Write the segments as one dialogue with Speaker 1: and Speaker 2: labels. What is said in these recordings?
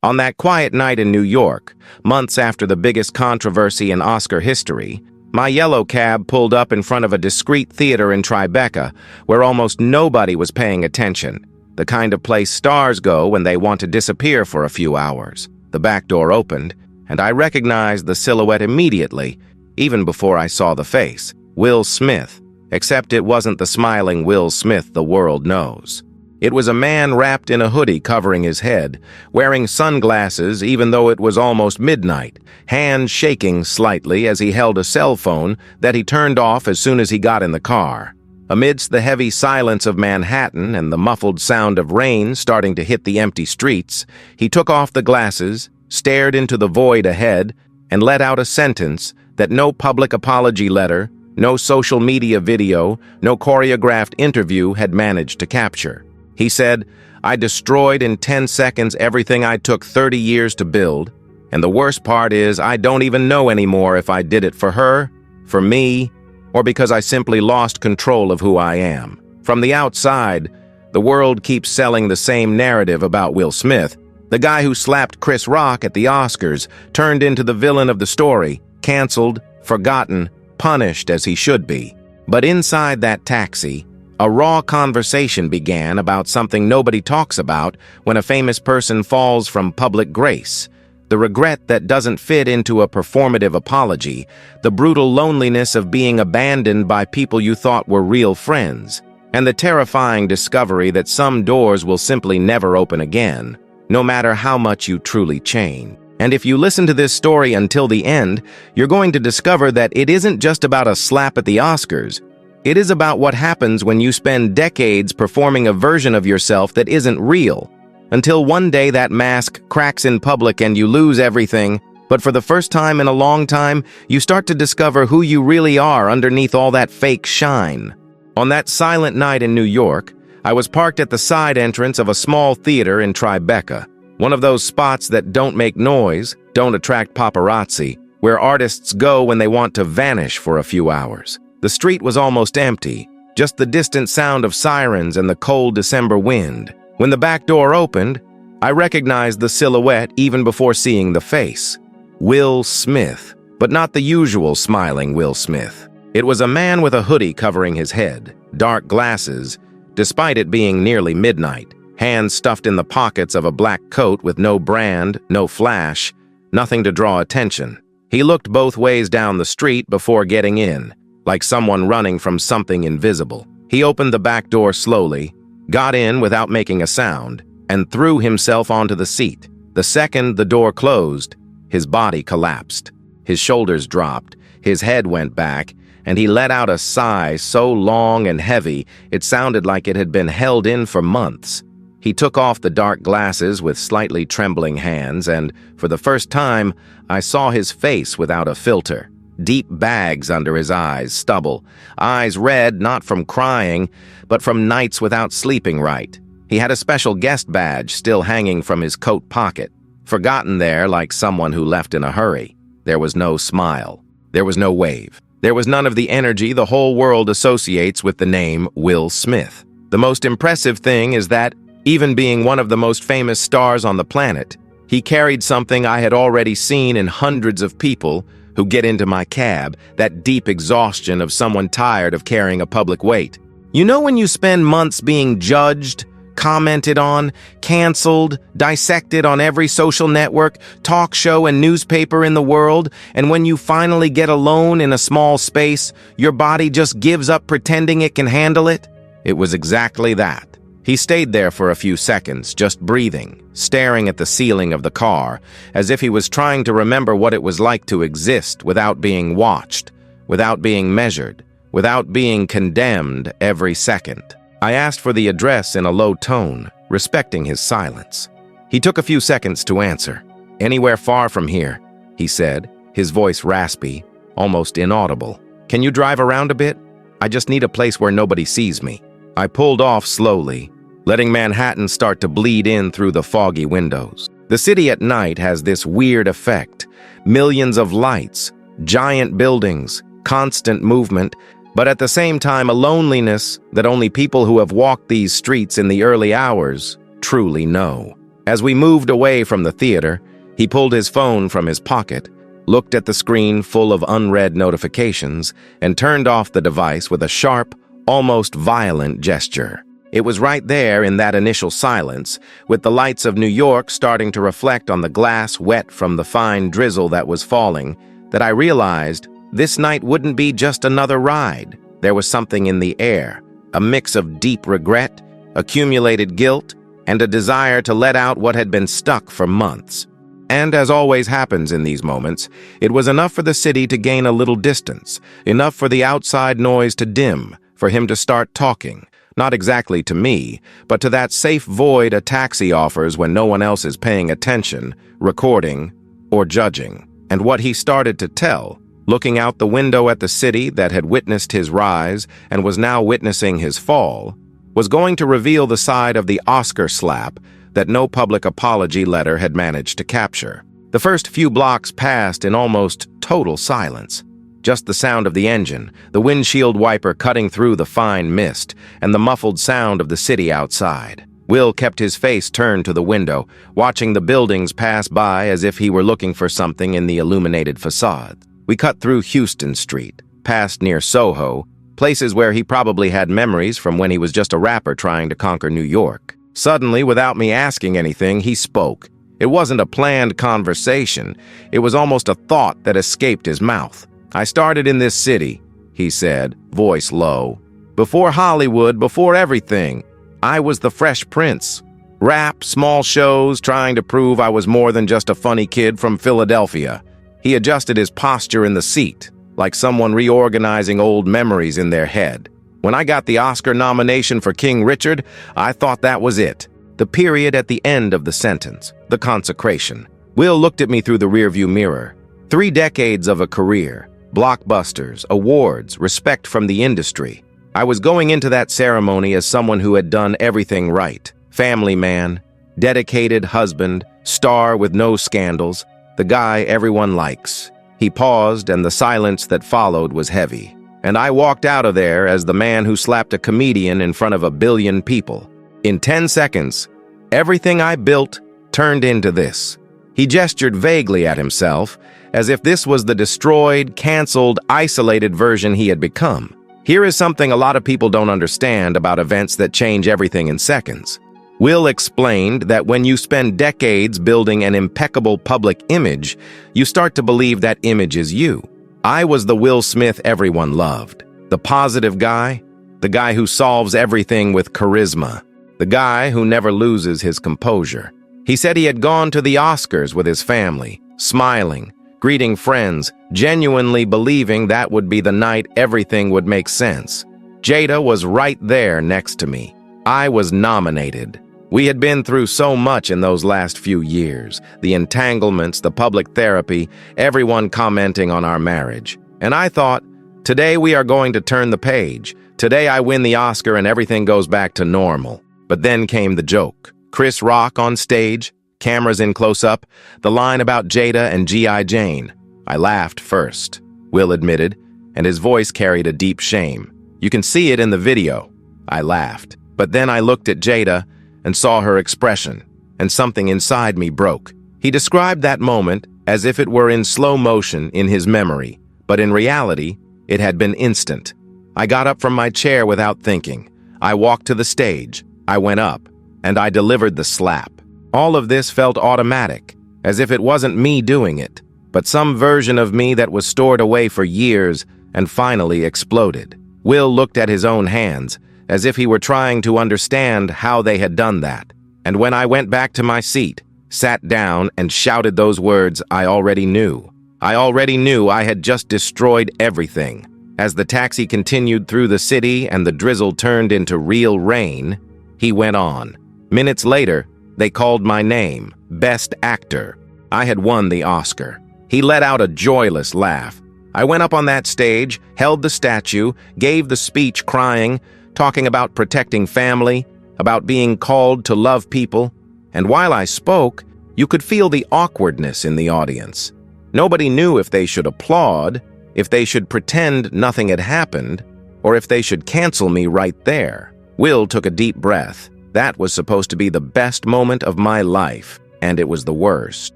Speaker 1: On that quiet night in New York, months after the biggest controversy in Oscar history, my yellow cab pulled up in front of a discreet theater in Tribeca where almost nobody was paying attention, the kind of place stars go when they want to disappear for a few hours. The back door opened, and I recognized the silhouette immediately, even before I saw the face. Will Smith, except it wasn't the smiling Will Smith the world knows. It was a man wrapped in a hoodie covering his head, wearing sunglasses even though it was almost midnight, hands shaking slightly as he held a cell phone that he turned off as soon as he got in the car. Amidst the heavy silence of Manhattan and the muffled sound of rain starting to hit the empty streets, he took off the glasses, stared into the void ahead, and let out a sentence that no public apology letter, no social media video, no choreographed interview had managed to capture. He said, "I destroyed in 10 seconds everything I took 30 years to build, and the worst part is I don't even know anymore if I did it for her, for me, or because I simply lost control of who I am." From the outside, the world keeps selling the same narrative about Will Smith. The guy who slapped Chris Rock at the Oscars turned into the villain of the story, canceled, forgotten, punished as he should be. But inside that taxi, a raw conversation began about something nobody talks about when a famous person falls from public grace. The regret that doesn't fit into a performative apology, the brutal loneliness of being abandoned by people you thought were real friends, and the terrifying discovery that some doors will simply never open again, no matter how much you truly change. And if you listen to this story until the end, you're going to discover that it isn't just about a slap at the Oscars. It is about what happens when you spend decades performing a version of yourself that isn't real, until one day that mask cracks in public and you lose everything, but for the first time in a long time, you start to discover who you really are underneath all that fake shine. On that silent night in New York, I was parked at the side entrance of a small theater in Tribeca, one of those spots that don't make noise, don't attract paparazzi, where artists go when they want to vanish for a few hours. The street was almost empty, just the distant sound of sirens and the cold December wind. When the back door opened, I recognized the silhouette even before seeing the face. Will Smith, but not the usual smiling Will Smith. It was a man with a hoodie covering his head, dark glasses, despite it being nearly midnight, hands stuffed in the pockets of a black coat with no brand, no flash, nothing to draw attention. He looked both ways down the street before getting in, like someone running from something invisible. He opened the back door slowly, got in without making a sound, and threw himself onto the seat. The second the door closed, his body collapsed. His shoulders dropped, his head went back, and he let out a sigh so long and heavy it sounded like it had been held in for months. He took off the dark glasses with slightly trembling hands, and for the first time, I saw his face without a filter. Deep bags under his eyes, stubble, eyes red not from crying, but from nights without sleeping right. He had a special guest badge still hanging from his coat pocket, forgotten there like someone who left in a hurry. There was no smile. There was no wave. There was none of the energy the whole world associates with the name Will Smith. The most impressive thing is that, even being one of the most famous stars on the planet, he carried something I had already seen in hundreds of people who get into my cab, that deep exhaustion of someone tired of carrying a public weight. You know when you spend months being judged, commented on, canceled, dissected on every social network, talk show, and newspaper in the world, and when you finally get alone in a small space, your body just gives up pretending it can handle it? It was exactly that. He stayed there for a few seconds, just breathing, staring at the ceiling of the car, as if he was trying to remember what it was like to exist without being watched, without being measured, without being condemned every second. I asked for the address in a low tone, respecting his silence. He took a few seconds to answer. "Anywhere far from here," he said, his voice raspy, almost inaudible. "Can you drive around a bit? I just need a place where nobody sees me." I pulled off slowly, letting Manhattan start to bleed in through the foggy windows. The city at night has this weird effect. Millions of lights, giant buildings, constant movement, but at the same time a loneliness that only people who have walked these streets in the early hours truly know. As we moved away from the theater, he pulled his phone from his pocket, looked at the screen full of unread notifications, and turned off the device with a sharp, almost violent gesture. It was right there in that initial silence, with the lights of New York starting to reflect on the glass wet from the fine drizzle that was falling, that I realized this night wouldn't be just another ride. There was something in the air, a mix of deep regret, accumulated guilt, and a desire to let out what had been stuck for months. And as always happens in these moments, it was enough for the city to gain a little distance, enough for the outside noise to dim, for him to start talking. Not exactly to me, but to that safe void a taxi offers when no one else is paying attention, recording, or judging. And what he started to tell, looking out the window at the city that had witnessed his rise and was now witnessing his fall, was going to reveal the side of the Oscar slap that no public apology letter had managed to capture. The first few blocks passed in almost total silence. Just the sound of the engine, the windshield wiper cutting through the fine mist, and the muffled sound of the city outside. Will kept his face turned to the window, watching the buildings pass by as if he were looking for something in the illuminated facade. We cut through Houston Street, passed near Soho, places where he probably had memories from when he was just a rapper trying to conquer New York. Suddenly, without me asking anything, he spoke. It wasn't a planned conversation. It was almost a thought that escaped his mouth. "I started in this city," he said, voice low. "Before Hollywood, before everything. I was the Fresh Prince. Rap, small shows, trying to prove I was more than just a funny kid from Philadelphia." He adjusted his posture in the seat, like someone reorganizing old memories in their head. "When I got the Oscar nomination for King Richard, I thought that was it. The period at the end of the sentence, the consecration." Will looked at me through the rearview mirror. 3 decades of a career, blockbusters, awards, respect from the industry. I was going into that ceremony as someone who had done everything right. Family man, dedicated husband, star with no scandals, the guy everyone likes. He paused, and the silence that followed was heavy. And I walked out of there as the man who slapped a comedian in front of 1 billion people. In 10 seconds, everything I built turned into this. He gestured vaguely at himself, as if this was the destroyed, canceled, isolated version he had become. Here is something a lot of people don't understand about events that change everything in seconds. Will explained that when you spend decades building an impeccable public image, you start to believe that image is you. I was the Will Smith everyone loved. The positive guy, the guy who solves everything with charisma, the guy who never loses his composure. He said he had gone to the Oscars with his family, smiling, greeting friends, genuinely believing that would be the night everything would make sense. Jada was right there next to me. I was nominated. We had been through so much in those last few years, the entanglements, the public therapy, everyone commenting on our marriage. And I thought, today we are going to turn the page. Today I win the Oscar and everything goes back to normal. But then came the joke. Chris Rock on stage, cameras in close-up, the line about Jada and G.I. Jane. I laughed first, Will admitted, and his voice carried a deep shame. "You can see it in the video." I laughed. But then I looked at Jada and saw her expression, and something inside me broke. He described that moment as if it were in slow motion in his memory, but in reality, it had been instant. I got up from my chair without thinking. I walked to the stage. I went up, and I delivered the slap. All of this felt automatic, as if it wasn't me doing it, but some version of me that was stored away for years and finally exploded. Will looked at his own hands, as if he were trying to understand how they had done that. And when I went back to my seat, sat down and shouted those words I already knew. I already knew I had just destroyed everything. As the taxi continued through the city and the drizzle turned into real rain, he went on. Minutes later, they called my name, Best Actor. I had won the Oscar. He let out a joyless laugh. I went up on that stage, held the statue, gave the speech crying, talking about protecting family, about being called to love people. And while I spoke, you could feel the awkwardness in the audience. Nobody knew if they should applaud, if they should pretend nothing had happened, or if they should cancel me right there. Will took a deep breath. That was supposed to be the best moment of my life, and it was the worst.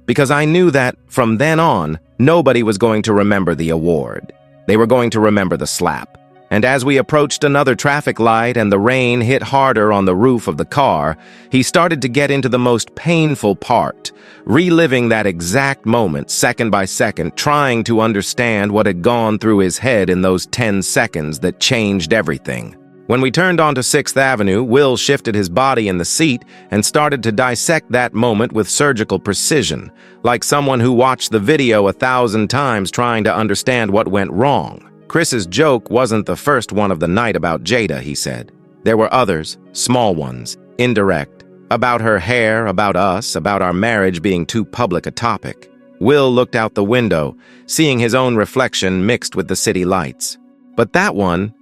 Speaker 1: Because I knew that, from then on, nobody was going to remember the award. They were going to remember the slap. And as we approached another traffic light and the rain hit harder on the roof of the car, he started to get into the most painful part, reliving that exact moment second by second, trying to understand what had gone through his head in those 10 seconds that changed everything. When we turned onto 6th Avenue, Will shifted his body in the seat and started to dissect that moment with surgical precision, like someone who watched the video 1,000 times trying to understand what went wrong. Chris's joke wasn't the first one of the night about Jada, he said. There were others, small ones, indirect, about her hair, about us, about our marriage being too public a topic. Will looked out the window, seeing his own reflection mixed with the city lights. But that one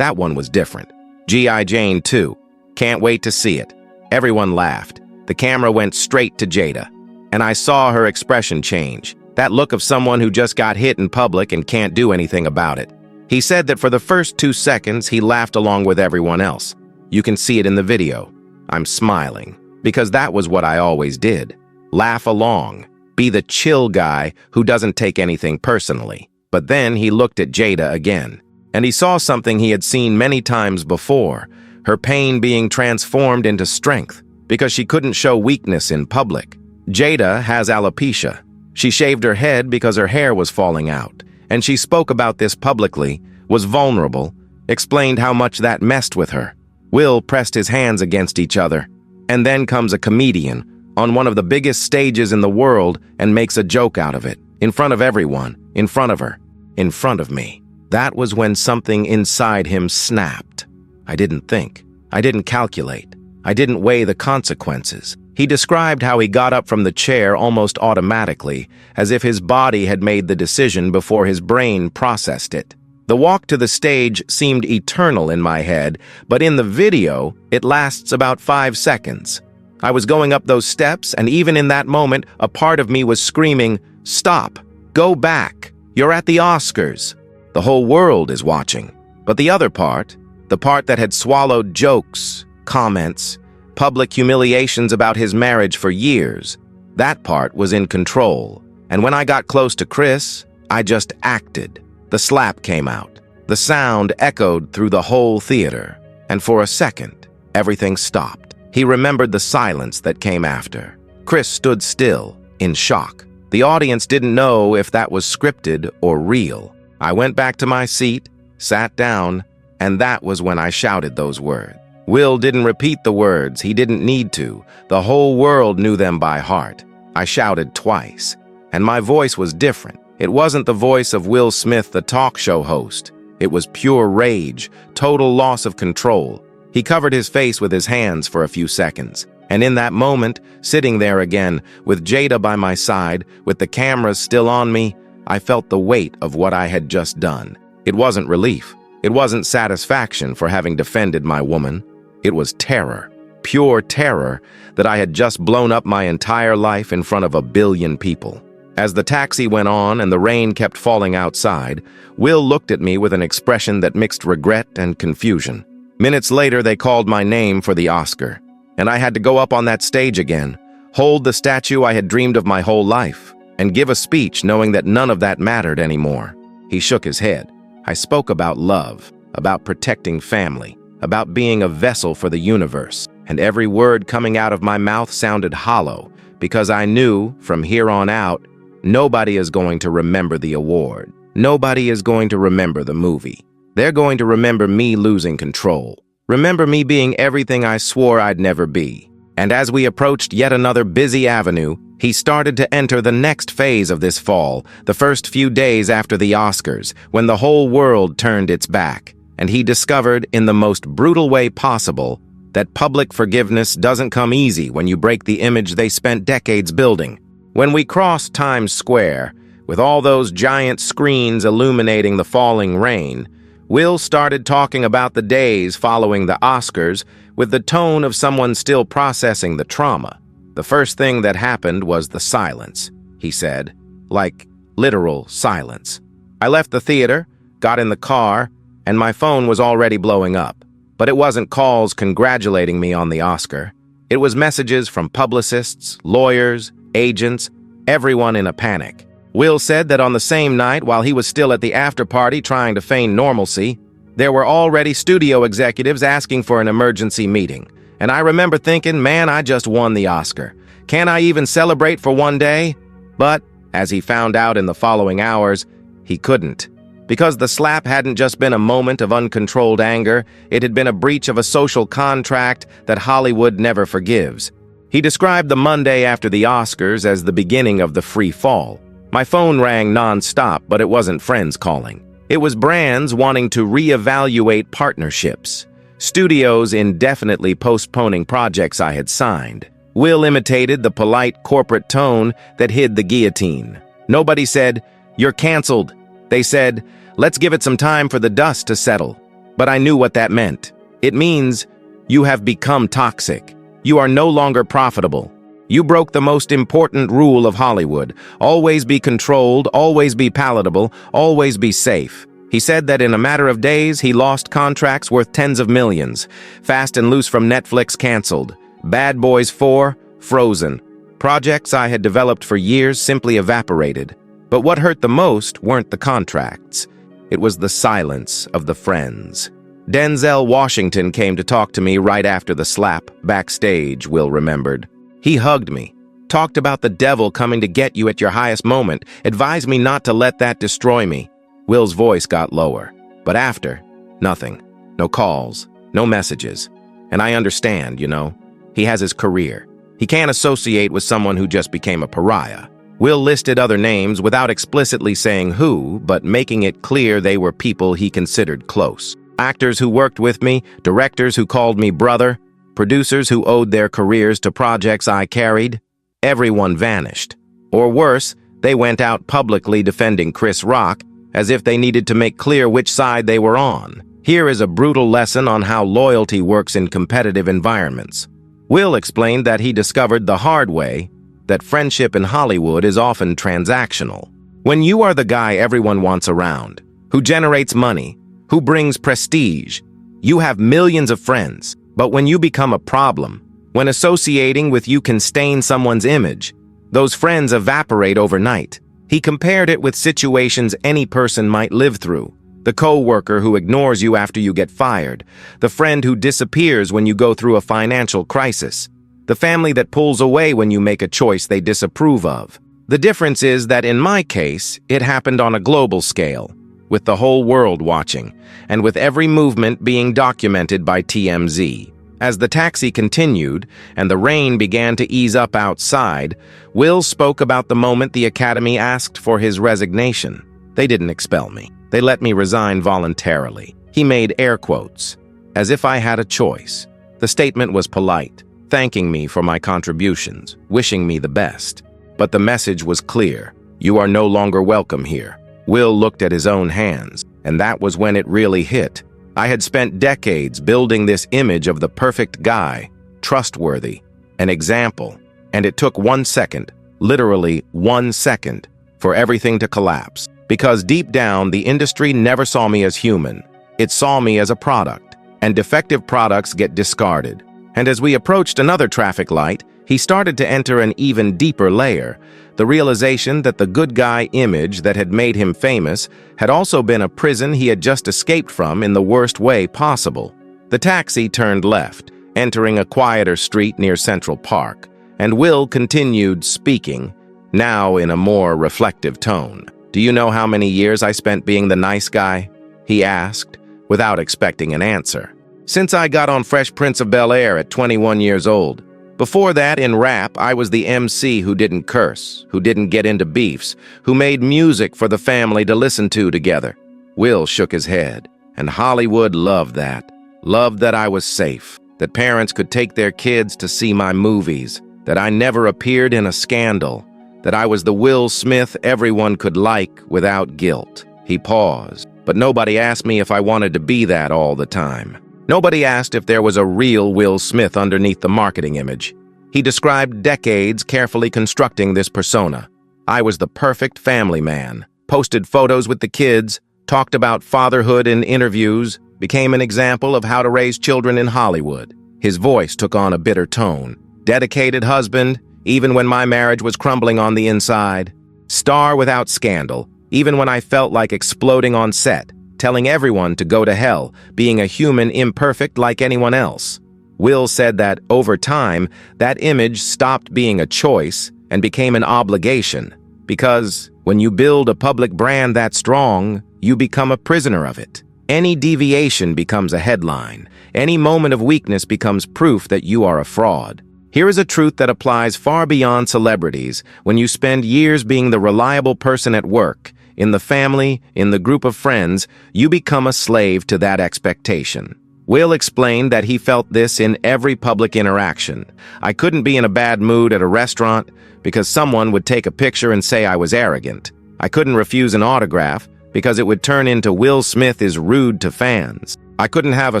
Speaker 1: was different. G.I. Jane 2. Can't wait to see it. Everyone laughed. The camera went straight to Jada, and I saw her expression change, that look of someone who just got hit in public and can't do anything about it. He said that for the first 2 seconds, he laughed along with everyone else. You can see it in the video. I'm smiling, because that was what I always did. Laugh along. Be the chill guy who doesn't take anything personally. But then he looked at Jada again, and he saw something he had seen many times before, her pain being transformed into strength, because she couldn't show weakness in public. Jada has alopecia. She shaved her head because her hair was falling out, and she spoke about this publicly, was vulnerable, explained how much that messed with her. Will pressed his hands against each other, and then comes a comedian on one of the biggest stages in the world and makes a joke out of it, in front of everyone, in front of her, in front of me. That was when something inside him snapped. I didn't think. I didn't calculate. I didn't weigh the consequences. He described how he got up from the chair almost automatically, as if his body had made the decision before his brain processed it. The walk to the stage seemed eternal in my head, but in the video, it lasts about 5 seconds. I was going up those steps, and even in that moment, a part of me was screaming, "Stop! Go back! You're at the Oscars! The whole world is watching." But the other part, the part that had swallowed jokes, comments, public humiliations about his marriage for years, that part was in control. And when I got close to Chris, I just acted. The slap came out. The sound echoed through the whole theater. And for a second, everything stopped. He remembered the silence that came after. Chris stood still, in shock. The audience didn't know if that was scripted or real. I went back to my seat, sat down, and that was when I shouted those words. Will didn't repeat the words. He didn't need to. The whole world knew them by heart. I shouted twice, and my voice was different. It wasn't the voice of Will Smith, the talk show host. It was pure rage, total loss of control. He covered his face with his hands for a few seconds. And in that moment, sitting there again, with Jada by my side, with the cameras still on me, I felt the weight of what I had just done. It wasn't relief. It wasn't satisfaction for having defended my woman. It was terror, pure terror, that I had just blown up my entire life in front of 1 billion people. As the taxi went on and the rain kept falling outside, Will looked at me with an expression that mixed regret and confusion. Minutes later, they called my name for the Oscar, and I had to go up on that stage again, hold the statue I had dreamed of my whole life, and give a speech knowing that none of that mattered anymore. He shook his head. I spoke about love, about protecting family, about being a vessel for the universe, and every word coming out of my mouth sounded hollow, because I knew, from here on out, nobody is going to remember the award. Nobody is going to remember the movie. They're going to remember me losing control. Remember me being everything I swore I'd never be. And as we approached yet another busy avenue, he started to enter the next phase of this fall, the first few days after the Oscars, when the whole world turned its back. And he discovered, in the most brutal way possible, that public forgiveness doesn't come easy when you break the image they spent decades building. When we crossed Times Square, with all those giant screens illuminating the falling rain, Will started talking about the days following the Oscars with the tone of someone still processing the trauma. The first thing that happened was the silence, he said, like literal silence. I left the theater, got in the car, and my phone was already blowing up. But it wasn't calls congratulating me on the Oscar. It was messages from publicists, lawyers, agents, everyone in a panic. Will said that on the same night, while he was still at the after-party trying to feign normalcy, there were already studio executives asking for an emergency meeting. And I remember thinking, man, I just won the Oscar. Can't I even celebrate for one day? But, as he found out in the following hours, he couldn't. Because the slap hadn't just been a moment of uncontrolled anger, it had been a breach of a social contract that Hollywood never forgives. He described the Monday after the Oscars as the beginning of the free fall. My phone rang non-stop, but it wasn't friends calling. It was brands wanting to reevaluate partnerships. Studios indefinitely postponing projects I had signed. Will imitated the polite corporate tone that hid the guillotine. Nobody said, "You're canceled." They said, "Let's give it some time for the dust to settle." But I knew what that meant. It means you have become toxic. You are no longer profitable. You broke the most important rule of Hollywood. Always be controlled, always be palatable, always be safe. He said that in a matter of days, he lost contracts worth tens of millions. Fast and Loose from Netflix canceled. Bad Boys 4, frozen. Projects I had developed for years simply evaporated. But what hurt the most weren't the contracts. It was the silence of the friends. Denzel Washington came to talk to me right after the slap, backstage, Will remembered. He hugged me, talked about the devil coming to get you at your highest moment, advised me not to let that destroy me. Will's voice got lower. But after, nothing. No calls, no messages. And I understand, you know. He has his career. He can't associate with someone who just became a pariah. Will listed other names without explicitly saying who, but making it clear they were people he considered close. Actors who worked with me, directors who called me brother, producers who owed their careers to projects I carried. Everyone vanished. Or worse, they went out publicly defending Chris Rock as if they needed to make clear which side they were on. Here is a brutal lesson on how loyalty works in competitive environments. Will explained that he discovered the hard way that friendship in Hollywood is often transactional. When you are the guy everyone wants around, who generates money, who brings prestige, you have millions of friends. But when you become a problem, when associating with you can stain someone's image, those friends evaporate overnight. He compared it with situations any person might live through. The co-worker who ignores you after you get fired, the friend who disappears when you go through a financial crisis, the family that pulls away when you make a choice they disapprove of. The difference is that in my case, it happened on a global scale, with the whole world watching, and with every movement being documented by TMZ. As the taxi continued, and the rain began to ease up outside, Will spoke about the moment the Academy asked for his resignation. They didn't expel me. They let me resign voluntarily. He made air quotes, as if I had a choice. The statement was polite, thanking me for my contributions, wishing me the best. But the message was clear. You are no longer welcome here. Will looked at his own hands, and that was when it really hit. I had spent decades building this image of the perfect guy, trustworthy, an example, and it took 1 second, literally 1 second, for everything to collapse. Because deep down, the industry never saw me as human. It saw me as a product, and defective products get discarded. And as we approached another traffic light, he started to enter an even deeper layer, the realization that the good guy image that had made him famous had also been a prison he had just escaped from in the worst way possible. The taxi turned left, entering a quieter street near Central Park, and Will continued speaking, now in a more reflective tone. "Do you know how many years I spent being the nice guy?" he asked, without expecting an answer. "Since I got on Fresh Prince of Bel-Air at 21 years old. Before that, in rap, I was the MC who didn't curse, who didn't get into beefs, who made music for the family to listen to together." Will shook his head, and Hollywood loved that. Loved that I was safe, that parents could take their kids to see my movies, that I never appeared in a scandal, that I was the Will Smith everyone could like without guilt. He paused, but nobody asked me if I wanted to be that all the time. Nobody asked if there was a real Will Smith underneath the marketing image. He described decades carefully constructing this persona. I was the perfect family man, posted photos with the kids, talked about fatherhood in interviews, became an example of how to raise children in Hollywood. His voice took on a bitter tone. Dedicated husband, even when my marriage was crumbling on the inside. Star without scandal, even when I felt like exploding on set, telling everyone to go to hell, being a human imperfect like anyone else. Will said that, over time, that image stopped being a choice and became an obligation, because when you build a public brand that strong, you become a prisoner of it. Any deviation becomes a headline. Any moment of weakness becomes proof that you are a fraud. Here is a truth that applies far beyond celebrities. When you spend years being the reliable person at work, in the family, in the group of friends, you become a slave to that expectation. Will explained that he felt this in every public interaction. I couldn't be in a bad mood at a restaurant because someone would take a picture and say I was arrogant. I couldn't refuse an autograph because it would turn into Will Smith is rude to fans. I couldn't have a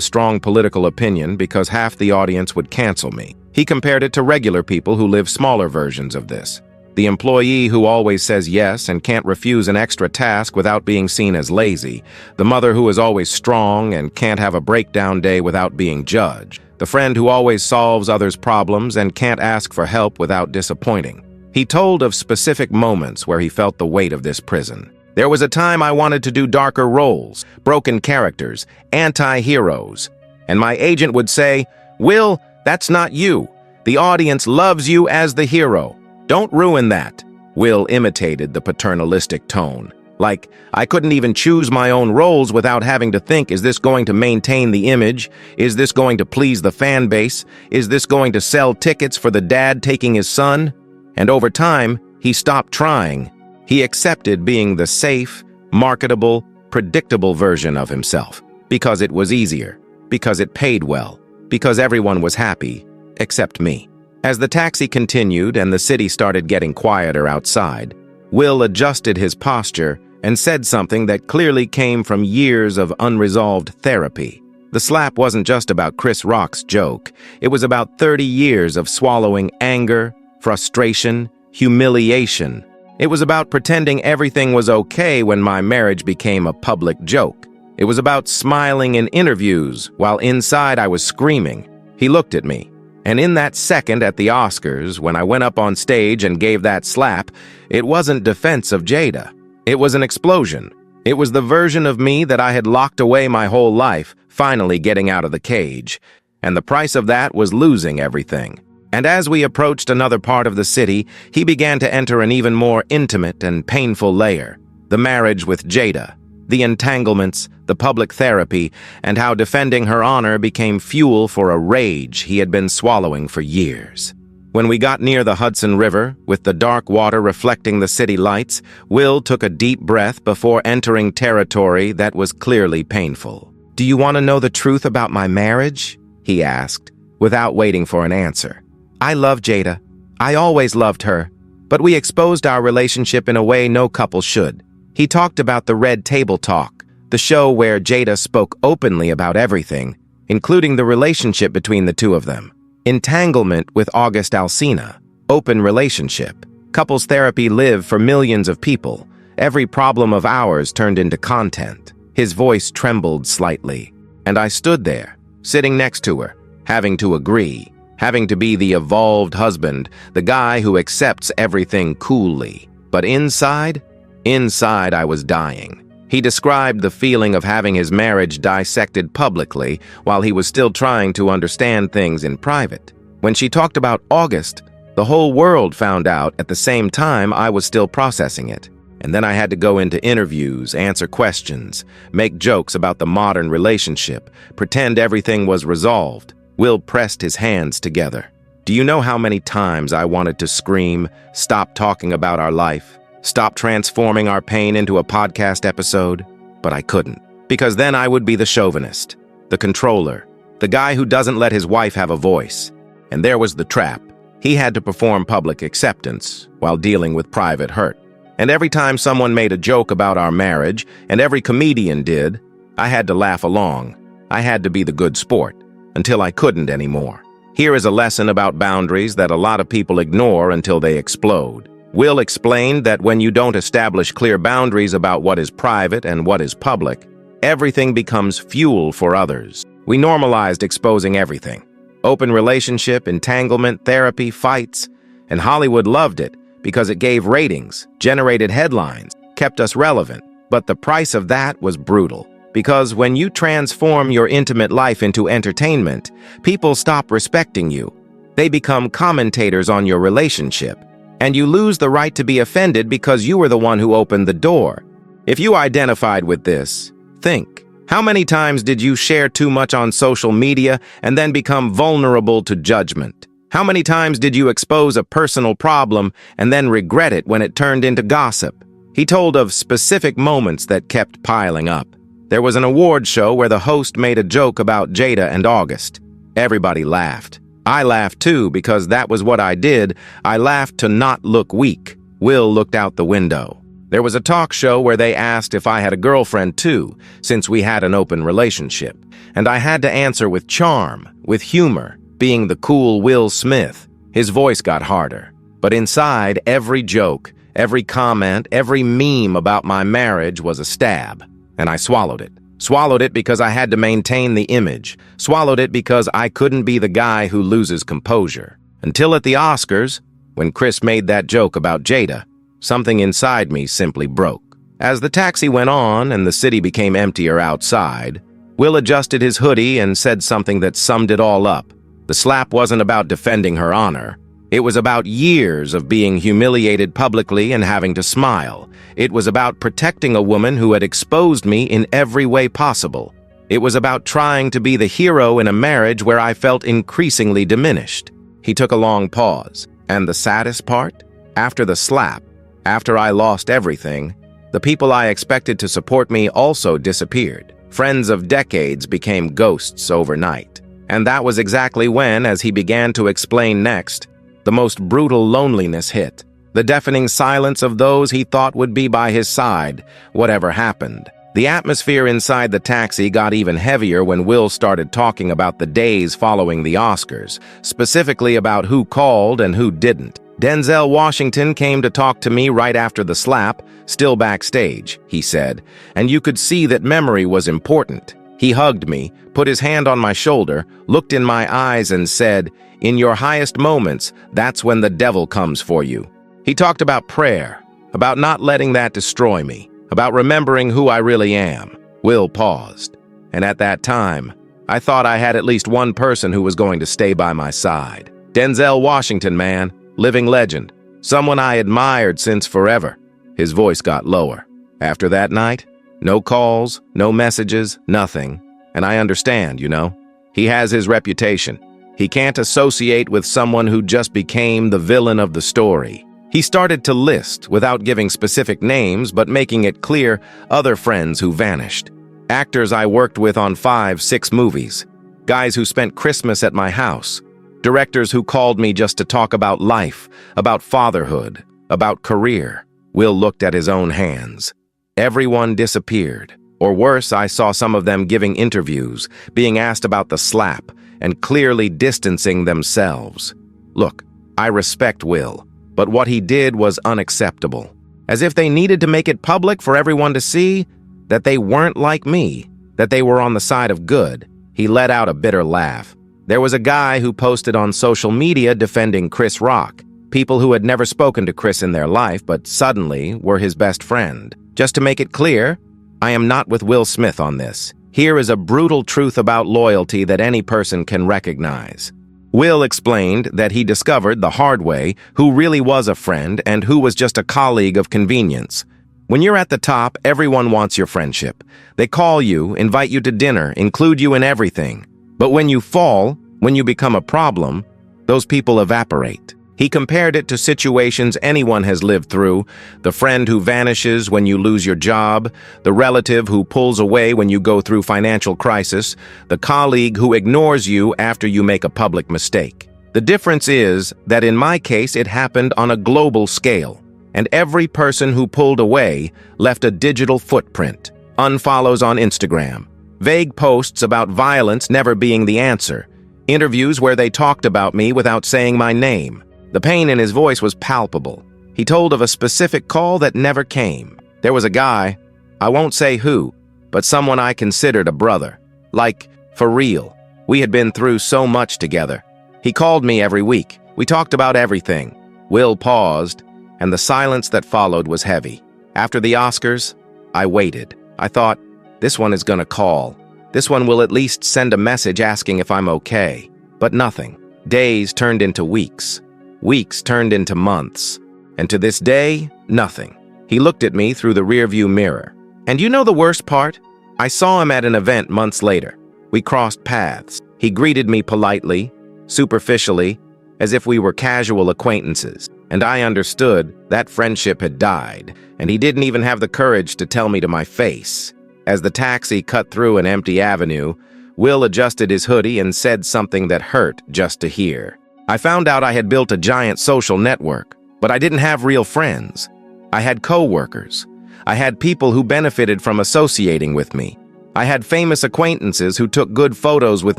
Speaker 1: strong political opinion because half the audience would cancel me. He compared it to regular people who live smaller versions of this. The employee who always says yes and can't refuse an extra task without being seen as lazy. The mother who is always strong and can't have a breakdown day without being judged. The friend who always solves others' problems and can't ask for help without disappointing. He told of specific moments where he felt the weight of this prison. There was a time I wanted to do darker roles, broken characters, anti-heroes. And my agent would say, "Will, that's not you. The audience loves you as the hero. Don't ruin that." Will imitated the paternalistic tone. Like, I couldn't even choose my own roles without having to think, is this going to maintain the image? Is this going to please the fan base? Is this going to sell tickets for the dad taking his son? And over time, he stopped trying. He accepted being the safe, marketable, predictable version of himself. Because it was easier. Because it paid well. Because everyone was happy, except me. As the taxi continued and the city started getting quieter outside, Will adjusted his posture and said something that clearly came from years of unresolved therapy. The slap wasn't just about Chris Rock's joke. It was about 30 years of swallowing anger, frustration, humiliation. It was about pretending everything was okay when my marriage became a public joke. It was about smiling in interviews while inside I was screaming. He looked at me. And in that second at the Oscars, when I went up on stage and gave that slap, it wasn't defense of Jada. It was an explosion. It was the version of me that I had locked away my whole life, finally getting out of the cage. And the price of that was losing everything. And as we approached another part of the city, he began to enter an even more intimate and painful layer. The marriage with Jada. The entanglements, the public therapy, and how defending her honor became fuel for a rage he had been swallowing for years. When we got near the Hudson River, with the dark water reflecting the city lights, Will took a deep breath before entering territory that was clearly painful. "Do you want to know the truth about my marriage?" he asked, without waiting for an answer. "I love Jada. I always loved her. But we exposed our relationship in a way no couple should." He talked about the Red Table Talk, the show where Jada spoke openly about everything, including the relationship between the two of them. Entanglement with August Alsina, open relationship. Couples therapy live for millions of people. Every problem of ours turned into content. His voice trembled slightly, and I stood there, sitting next to her, having to agree, having to be the evolved husband, the guy who accepts everything coolly. But inside I was dying. He described the feeling of having his marriage dissected publicly while he was still trying to understand things in private. When she talked about August, the whole world found out at the same time I was still processing it. And then I had to go into interviews, answer questions, make jokes about the modern relationship, pretend everything was resolved. Will pressed his hands together. "Do you know how many times I wanted to scream, stop talking about our life? Stop transforming our pain into a podcast episode?" But I couldn't, because then I would be the chauvinist, the controller, the guy who doesn't let his wife have a voice. And there was the trap. He had to perform public acceptance while dealing with private hurt. And every time someone made a joke about our marriage, and every comedian did, I had to laugh along. I had to be the good sport, until I couldn't anymore. Here is a lesson about boundaries that a lot of people ignore until they explode. Will explained that when you don't establish clear boundaries about what is private and what is public, everything becomes fuel for others. We normalized exposing everything. Open relationship, entanglement, therapy, fights. And Hollywood loved it because it gave ratings, generated headlines, kept us relevant. But the price of that was brutal. Because when you transform your intimate life into entertainment, people stop respecting you. They become commentators on your relationship. And you lose the right to be offended because you were the one who opened the door. If you identified with this, think. How many times did you share too much on social media and then become vulnerable to judgment? How many times did you expose a personal problem and then regret it when it turned into gossip? He told of specific moments that kept piling up. There was an award show where the host made a joke about Jada and August. Everybody laughed. I laughed too because that was what I did. I laughed to not look weak. Will looked out the window. There was a talk show where they asked if I had a girlfriend too, since we had an open relationship. And I had to answer with charm, with humor, being the cool Will Smith. His voice got harder. But inside, every joke, every comment, every meme about my marriage was a stab. And I swallowed it. Swallowed it because I had to maintain the image. Swallowed it because I couldn't be the guy who loses composure. Until at the Oscars, when Chris made that joke about Jada, something inside me simply broke. As the taxi went on and the city became emptier outside, Will adjusted his hoodie and said something that summed it all up. The slap wasn't about defending her honor. It was about years of being humiliated publicly and having to smile. It was about protecting a woman who had exposed me in every way possible. It was about trying to be the hero in a marriage where I felt increasingly diminished. He took a long pause. And the saddest part? After the slap, after I lost everything, the people I expected to support me also disappeared. Friends of decades became ghosts overnight. And that was exactly when, as he began to explain next, the most brutal loneliness hit. The deafening silence of those he thought would be by his side, whatever happened. The atmosphere inside the taxi got even heavier when Will started talking about the days following the Oscars, specifically about who called and who didn't. Denzel Washington came to talk to me right after the slap, still backstage, he said, and you could see that memory was important. He hugged me, put his hand on my shoulder, looked in my eyes and said, "In your highest moments, that's when the devil comes for you." He talked about prayer, about not letting that destroy me, about remembering who I really am. Will paused, and at that time, I thought I had at least one person who was going to stay by my side. Denzel Washington, man, living legend, someone I admired since forever. His voice got lower. After that night, no calls, no messages, nothing. And I understand, you know. He has his reputation. He can't associate with someone who just became the villain of the story. He started to list, without giving specific names, but making it clear, other friends who vanished. Actors I worked with on 5, 6 movies. Guys who spent Christmas at my house. Directors who called me just to talk about life, about fatherhood, about career. Will looked at his own hands. Everyone disappeared. Or worse, I saw some of them giving interviews, being asked about the slap, and clearly distancing themselves. Look, I respect Will, but what he did was unacceptable. As if they needed to make it public for everyone to see that they weren't like me, that they were on the side of good. He let out a bitter laugh. There was a guy who posted on social media defending Chris Rock, people who had never spoken to Chris in their life but suddenly were his best friend. Just to make it clear, I am not with Will Smith on this. Here is a brutal truth about loyalty that any person can recognize. Will explained that he discovered the hard way who really was a friend and who was just a colleague of convenience. When you're at the top, everyone wants your friendship. They call you, invite you to dinner, include you in everything. But when you fall, when you become a problem, those people evaporate. He compared it to situations anyone has lived through, the friend who vanishes when you lose your job, the relative who pulls away when you go through financial crisis, the colleague who ignores you after you make a public mistake. The difference is that in my case it happened on a global scale, and every person who pulled away left a digital footprint, unfollows on Instagram, vague posts about violence never being the answer, interviews where they talked about me without saying my name. The pain in his voice was palpable. He told of a specific call that never came. There was a guy, I won't say who, but someone I considered a brother. Like, for real. We had been through so much together. He called me every week. We talked about everything. Will paused, and the silence that followed was heavy. After the Oscars, I waited. I thought, this one is gonna call. This one will at least send a message asking if I'm okay. But nothing. Days turned into weeks. Weeks turned into months. And to this day, nothing. He looked at me through the rearview mirror. And you know the worst part? I saw him at an event months later. We crossed paths. He greeted me politely, superficially, as if we were casual acquaintances. And I understood that friendship had died, and he didn't even have the courage to tell me to my face. As the taxi cut through an empty avenue, Will adjusted his hoodie and said something that hurt just to hear. I found out I had built a giant social network, but I didn't have real friends. I had co-workers. I had people who benefited from associating with me. I had famous acquaintances who took good photos with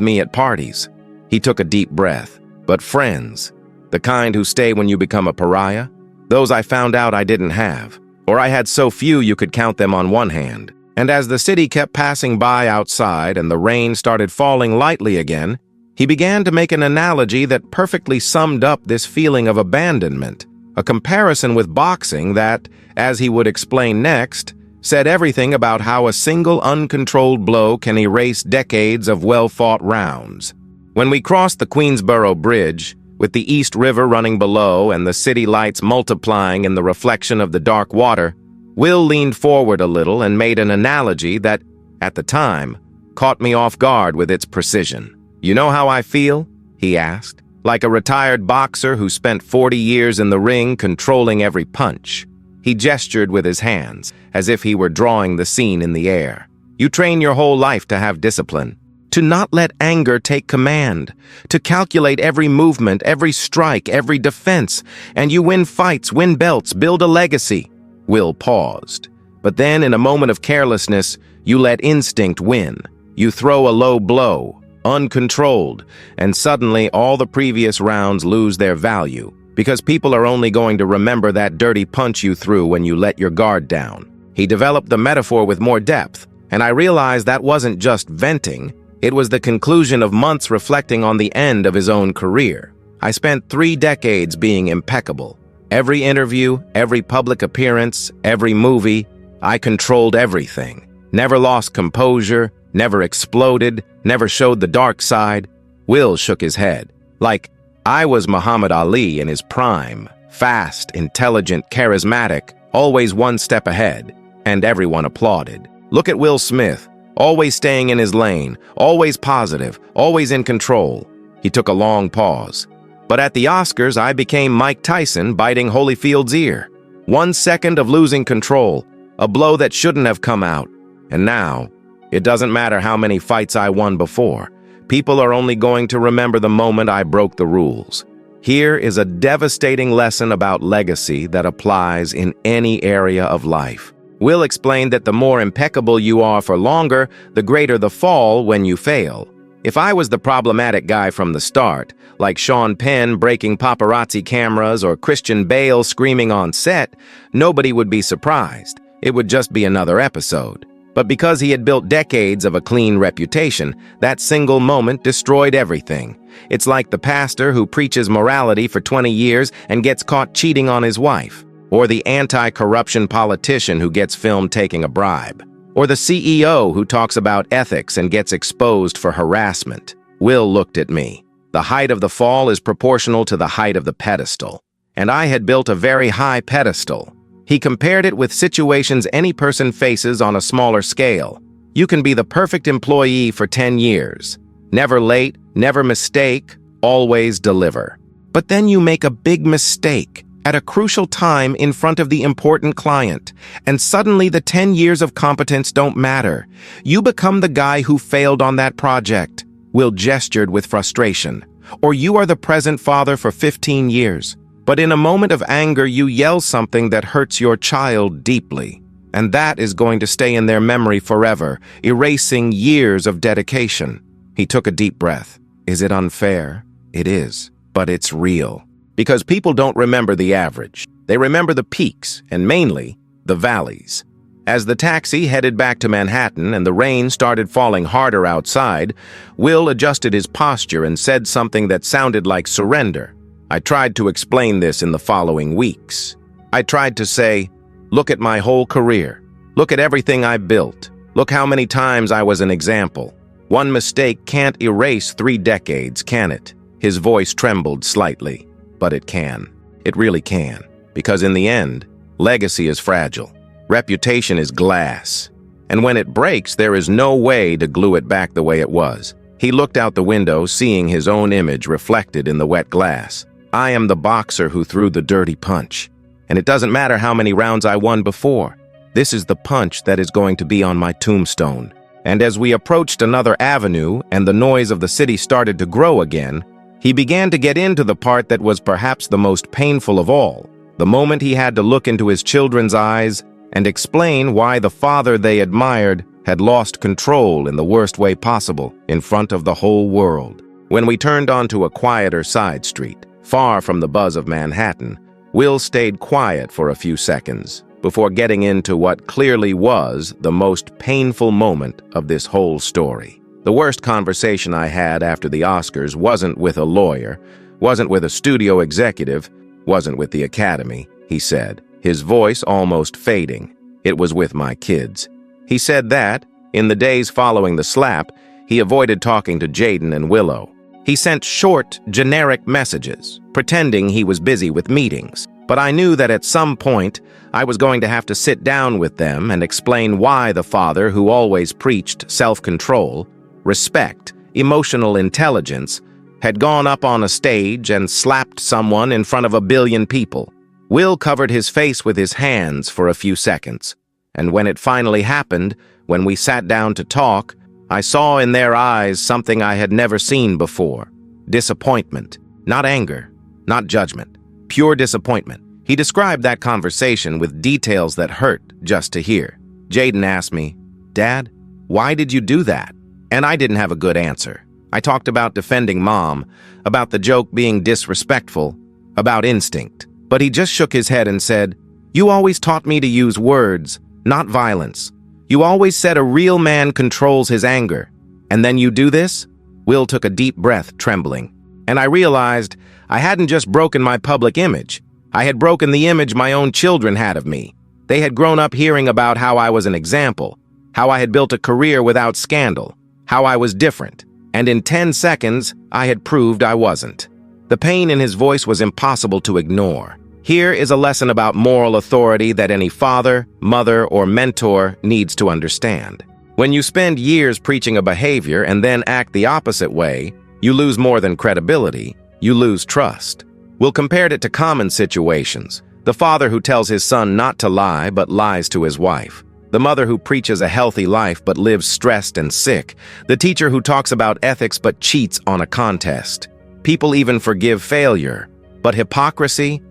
Speaker 1: me at parties. He took a deep breath. But friends, the kind who stay when you become a pariah, those I found out I didn't have, or I had so few you could count them on one hand. And as the city kept passing by outside and the rain started falling lightly again, he began to make an analogy that perfectly summed up this feeling of abandonment, a comparison with boxing that, as he would explain next, said everything about how a single uncontrolled blow can erase decades of well-fought rounds. When we crossed the Queensboro Bridge, with the East River running below and the city lights multiplying in the reflection of the dark water, Will leaned forward a little and made an analogy that, at the time, caught me off guard with its precision. "You know how I feel?" he asked. "Like a retired boxer who spent 40 years in the ring controlling every punch." He gestured with his hands, as if he were drawing the scene in the air. "You train your whole life to have discipline, to not let anger take command, to calculate every movement, every strike, every defense, and you win fights, win belts, build a legacy." Will paused. "But then, in a moment of carelessness, you let instinct win. You throw a low blow, uncontrolled, and suddenly all the previous rounds lose their value, because people are only going to remember that dirty punch you threw when you let your guard down." He developed the metaphor with more depth, and I realized that wasn't just venting. It was the conclusion of months reflecting on the end of his own career. I spent 3 decades being impeccable. Every interview, every public appearance, every movie, I controlled everything. Never lost composure, never exploded, never showed the dark side. Will shook his head. Like, I was Muhammad Ali in his prime, fast, intelligent, charismatic, always one step ahead, and everyone applauded. Look at Will Smith, always staying in his lane, always positive, always in control. He took a long pause. But at the Oscars, I became Mike Tyson biting Holyfield's ear. 1 second of losing control, a blow that shouldn't have come out. And now, it doesn't matter how many fights I won before. People are only going to remember the moment I broke the rules. Here is a devastating lesson about legacy that applies in any area of life. Will explained that the more impeccable you are for longer, the greater the fall when you fail. If I was the problematic guy from the start, like Sean Penn breaking paparazzi cameras or Christian Bale screaming on set, nobody would be surprised. It would just be another episode. But because he had built decades of a clean reputation, that single moment destroyed everything. It's like the pastor who preaches morality for 20 years and gets caught cheating on his wife, or the anti-corruption politician who gets filmed taking a bribe, or the CEO who talks about ethics and gets exposed for harassment. Will looked at me. The height of the fall is proportional to the height of the pedestal, and I had built a very high pedestal. He compared it with situations any person faces on a smaller scale. You can be the perfect employee for 10 years. Never late, never mistake, always deliver. But then you make a big mistake at a crucial time in front of the important client, and suddenly the 10 years of competence don't matter. You become the guy who failed on that project. Will gestured with frustration. Or you are the present father for 15 years. But in a moment of anger, you yell something that hurts your child deeply. And that is going to stay in their memory forever, erasing years of dedication. He took a deep breath. Is it unfair? It is. But it's real. Because people don't remember the average. They remember the peaks and mainly the valleys. As the taxi headed back to Manhattan and the rain started falling harder outside, Will adjusted his posture and said something that sounded like surrender. I tried to explain this in the following weeks. I tried to say, look at my whole career. Look at everything I built. Look how many times I was an example. One mistake can't erase 3 decades, can it? His voice trembled slightly. But it can. It really can. Because in the end, legacy is fragile. Reputation is glass. And when it breaks, there is no way to glue it back the way it was. He looked out the window, seeing his own image reflected in the wet glass. I am the boxer who threw the dirty punch. And it doesn't matter how many rounds I won before. This is the punch that is going to be on my tombstone. And as we approached another avenue and the noise of the city started to grow again, he began to get into the part that was perhaps the most painful of all. The moment he had to look into his children's eyes and explain why the father they admired had lost control in the worst way possible in front of the whole world. When we turned onto a quieter side street, far from the buzz of Manhattan, Will stayed quiet for a few seconds before getting into what clearly was the most painful moment of this whole story. The worst conversation I had after the Oscars wasn't with a lawyer, wasn't with a studio executive, wasn't with the Academy, he said, his voice almost fading. It was with my kids. He said that, in the days following the slap, he avoided talking to Jaden and Willow. He sent short, generic messages, pretending he was busy with meetings. But I knew that at some point, I was going to have to sit down with them and explain why the father who always preached self-control, respect, emotional intelligence, had gone up on a stage and slapped someone in front of 1 billion people. Will covered his face with his hands for a few seconds, and when it finally happened, when we sat down to talk, I saw in their eyes something I had never seen before. Disappointment, not anger, not judgment, pure disappointment. He described that conversation with details that hurt just to hear. Jaden asked me, "Dad, why did you do that?" And I didn't have a good answer. I talked about defending Mom, about the joke being disrespectful, about instinct. But he just shook his head and said, "You always taught me to use words, not violence. You always said a real man controls his anger. And then you do this?" Will took a deep breath, trembling. And I realized I hadn't just broken my public image. I had broken the image my own children had of me. They had grown up hearing about how I was an example, how I had built a career without scandal, how I was different. And in 10 seconds, I had proved I wasn't. The pain in his voice was impossible to ignore. Here is a lesson about moral authority that any father, mother, or mentor needs to understand. When you spend years preaching a behavior and then act the opposite way, you lose more than credibility, you lose trust. Will compared it to common situations. The father who tells his son not to lie but lies to his wife. The mother who preaches a healthy life but lives stressed and sick. The teacher who talks about ethics but cheats on a contest. People even forgive failure. But hypocrisy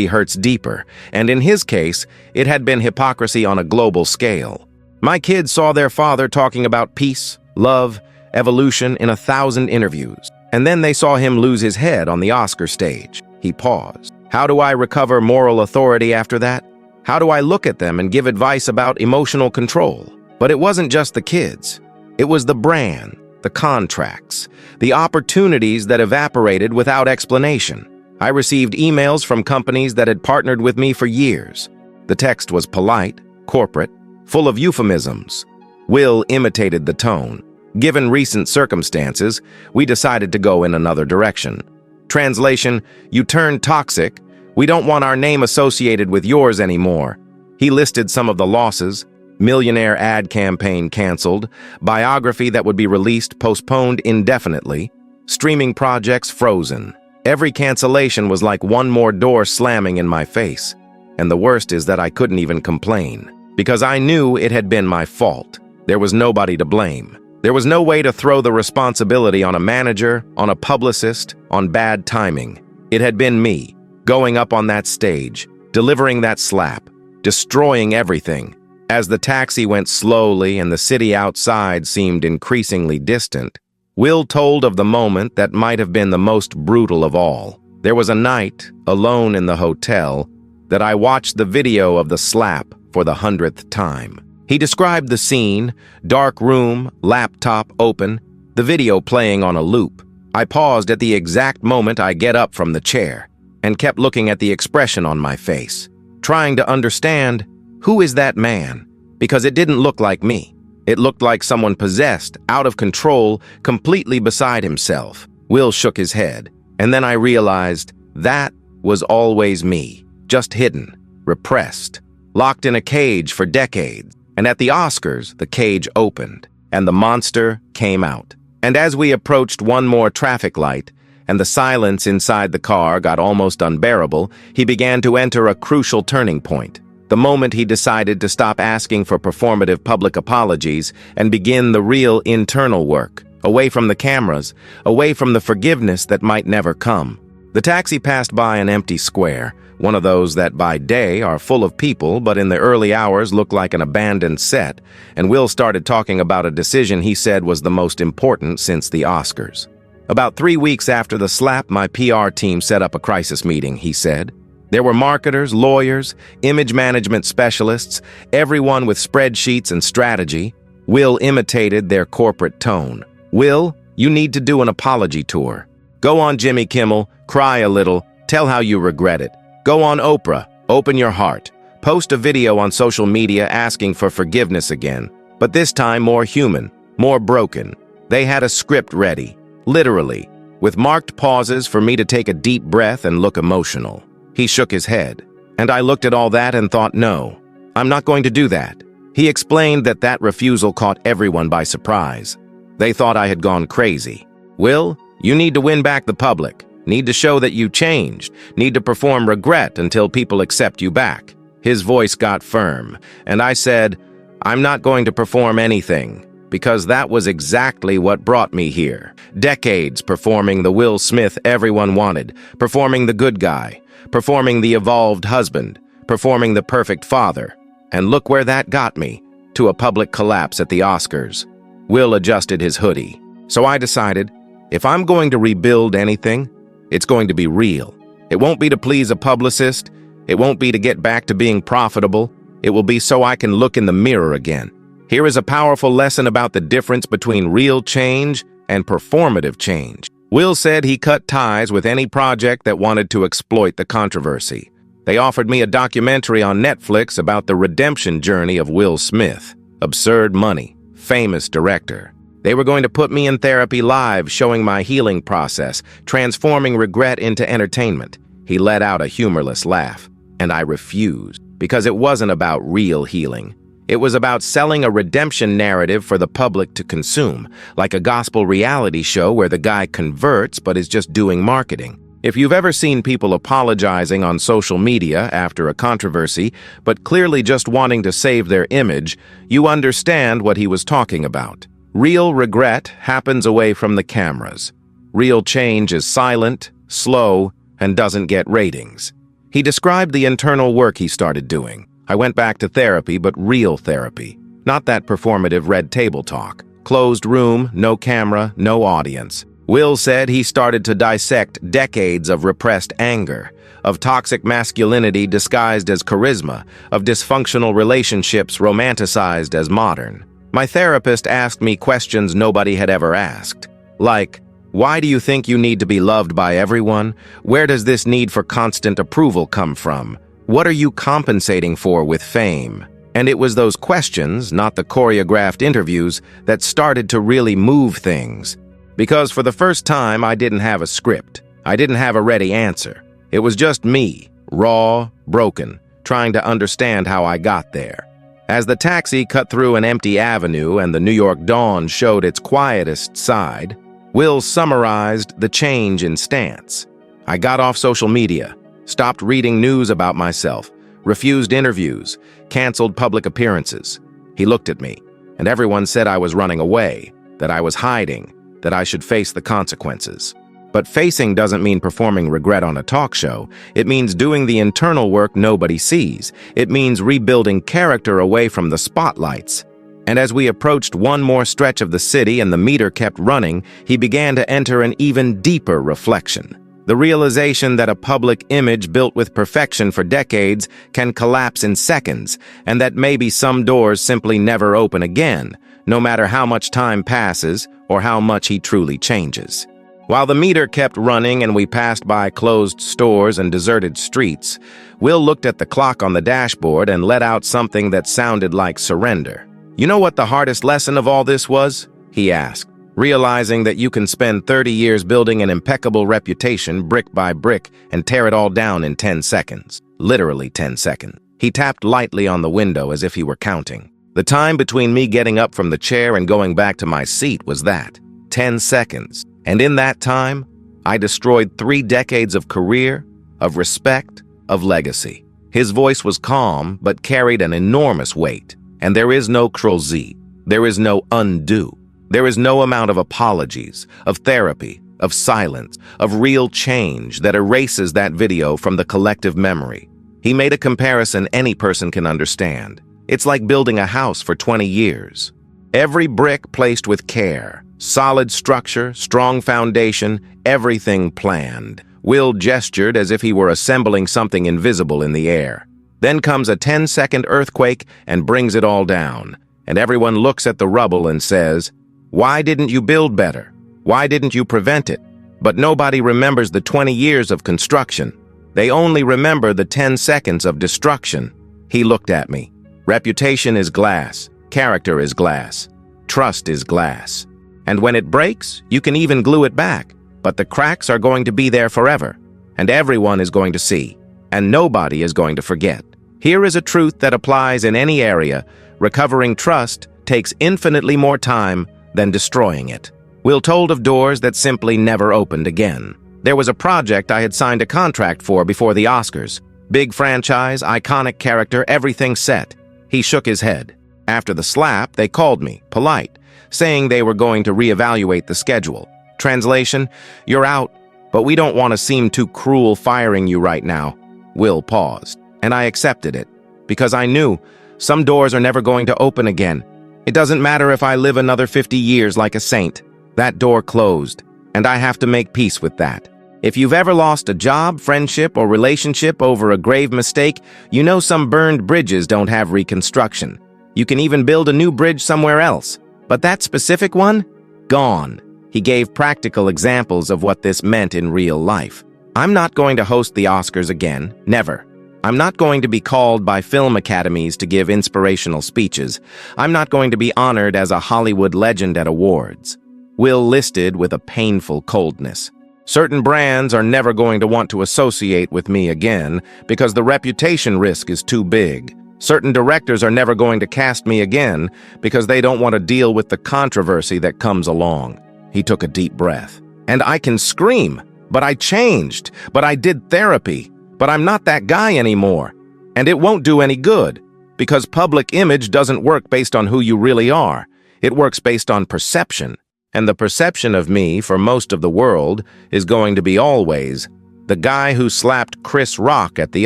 Speaker 1: hurts deeper, and in his case, it had been hypocrisy on a global scale. My kids saw their father talking about peace, love, evolution in 1,000 interviews, and then they saw him lose his head on the Oscar stage. He paused. How do I recover moral authority after that? How do I look at them and give advice about emotional control? But it wasn't just the kids. It was the brand, the contracts, the opportunities that evaporated without explanation. I received emails from companies that had partnered with me for years. The text was polite, corporate, full of euphemisms. Will imitated the tone. Given recent circumstances, we decided to go in another direction. Translation, you turned toxic. We don't want our name associated with yours anymore. He listed some of the losses. Millionaire ad campaign canceled, biography that would be released postponed indefinitely, streaming projects frozen. Every cancellation was like one more door slamming in my face. And the worst is that I couldn't even complain, because I knew it had been my fault. There was nobody to blame. There was no way to throw the responsibility on a manager, on a publicist, on bad timing. It had been me, going up on that stage, delivering that slap, destroying everything. As the taxi went slowly and the city outside seemed increasingly distant, Will told of the moment that might have been the most brutal of all. There was a night, alone in the hotel, that I watched the video of the slap for the 100th time. He described the scene, dark room, laptop open, the video playing on a loop. I paused at the exact moment I get up from the chair and kept looking at the expression on my face, trying to understand, who is that man? Because it didn't look like me. It looked like someone possessed, out of control, completely beside himself. Will shook his head, and then I realized that was always me, just hidden, repressed, locked in a cage for decades. And at the Oscars, the cage opened, and the monster came out. And as we approached one more traffic light, and the silence inside the car got almost unbearable, he began to enter a crucial turning point. The moment he decided to stop asking for performative public apologies and begin the real internal work, away from the cameras, away from the forgiveness that might never come. The taxi passed by an empty square, one of those that by day are full of people but in the early hours look like an abandoned set, and Will started talking about a decision he said was the most important since the Oscars. About 3 weeks after the slap, my PR team set up a crisis meeting, he said. There were marketers, lawyers, image management specialists, everyone with spreadsheets and strategy. Will imitated their corporate tone. Will, you need to do an apology tour. Go on Jimmy Kimmel, cry a little, tell how you regret it. Go on Oprah, open your heart. Post a video on social media asking for forgiveness again, but this time more human, more broken. They had a script ready, literally, with marked pauses for me to take a deep breath and look emotional. He shook his head, and I looked at all that and thought, no, I'm not going to do that. He explained that refusal caught everyone by surprise. They thought I had gone crazy. Will, you need to win back the public. Need to show that you changed. Need to perform regret until people accept you back. His voice got firm, and I said, I'm not going to perform anything, because that was exactly what brought me here. Decades performing the Will Smith everyone wanted, performing the good guy, performing the evolved husband, performing the perfect father. And look where that got me, to a public collapse at the Oscars. Will adjusted his hoodie. So I decided, if I'm going to rebuild anything, it's going to be real. It won't be to please a publicist. It won't be to get back to being profitable. It will be so I can look in the mirror again. Here is a powerful lesson about the difference between real change and performative change. Will said he cut ties with any project that wanted to exploit the controversy. They offered me a documentary on Netflix about the redemption journey of Will Smith. Absurd money, famous director. They were going to put me in therapy live, showing my healing process, transforming regret into entertainment. He let out a humorless laugh, and I refused, because it wasn't about real healing. It was about selling a redemption narrative for the public to consume, like a gospel reality show where the guy converts but is just doing marketing. If you've ever seen people apologizing on social media after a controversy, but clearly just wanting to save their image, you understand what he was talking about. Real regret happens away from the cameras. Real change is silent, slow, and doesn't get ratings. He described the internal work he started doing. I went back to therapy, but real therapy. Not that performative red table talk. Closed room, no camera, no audience. Will said he started to dissect decades of repressed anger, of toxic masculinity disguised as charisma, of dysfunctional relationships romanticized as modern. My therapist asked me questions nobody had ever asked. Like, why do you think you need to be loved by everyone? Where does this need for constant approval come from? What are you compensating for with fame? And it was those questions, not the choreographed interviews, that started to really move things. Because for the first time, I didn't have a script. I didn't have a ready answer. It was just me, raw, broken, trying to understand how I got there. As the taxi cut through an empty avenue and the New York dawn showed its quietest side, Will summarized the change in stance. I got off social media, stopped reading news about myself, refused interviews, canceled public appearances. He looked at me, and everyone said I was running away, that I was hiding, that I should face the consequences. But facing doesn't mean performing regret on a talk show. It means doing the internal work nobody sees. It means rebuilding character away from the spotlights. And as we approached one more stretch of the city and the meter kept running, he began to enter an even deeper reflection. The realization that a public image built with perfection for decades can collapse in seconds, and that maybe some doors simply never open again, no matter how much time passes or how much he truly changes. While the meter kept running and we passed by closed stores and deserted streets, Will looked at the clock on the dashboard and let out something that sounded like surrender. "You know what the hardest lesson of all this was?" he asked. "Realizing that you can spend 30 years building an impeccable reputation brick by brick and tear it all down in 10 seconds. Literally 10 seconds. He tapped lightly on the window as if he were counting. The time between me getting up from the chair and going back to my seat was that. 10 seconds. And in that time, I destroyed 3 decades of career, of respect, of legacy." His voice was calm, but carried an enormous weight. And there is no Krolzi. There is no undo. There is no amount of apologies, of therapy, of silence, of real change that erases that video from the collective memory. He made a comparison any person can understand. It's like building a house for 20 years. Every brick placed with care, solid structure, strong foundation, everything planned. Will gestured as if he were assembling something invisible in the air. Then comes a 10-second earthquake and brings it all down. And everyone looks at the rubble and says, "Why didn't you build better? Why didn't you prevent it?" But nobody remembers the 20 years of construction. They only remember the 10 seconds of destruction. He looked at me. Reputation is glass. Character is glass. Trust is glass. And when it breaks, you can even glue it back. But the cracks are going to be there forever. And everyone is going to see. And nobody is going to forget. Here is a truth that applies in any area. Recovering trust takes infinitely more time than destroying it. Will told of doors that simply never opened again. There was a project I had signed a contract for before the Oscars. Big franchise, iconic character, everything set. He shook his head. After the slap, they called me, polite, saying they were going to reevaluate the schedule. Translation, "You're out, but we don't want to seem too cruel firing you right now." Will paused, and I accepted it, because I knew some doors are never going to open again. It doesn't matter if I live another 50 years like a saint. That door closed, and I have to make peace with that. If you've ever lost a job, friendship, or relationship over a grave mistake, you know some burned bridges don't have reconstruction. You can even build a new bridge somewhere else. But that specific one? Gone. He gave practical examples of what this meant in real life. I'm not going to host the Oscars again. Never. I'm not going to be called by film academies to give inspirational speeches. I'm not going to be honored as a Hollywood legend at awards. Will listed with a painful coldness. Certain brands are never going to want to associate with me again because the reputation risk is too big. Certain directors are never going to cast me again because they don't want to deal with the controversy that comes along. He took a deep breath. And I can scream, but I changed, but I did therapy, but I'm not that guy anymore. And it won't do any good because public image doesn't work based on who you really are. It works based on perception. And the perception of me for most of the world is going to be always the guy who slapped Chris Rock at the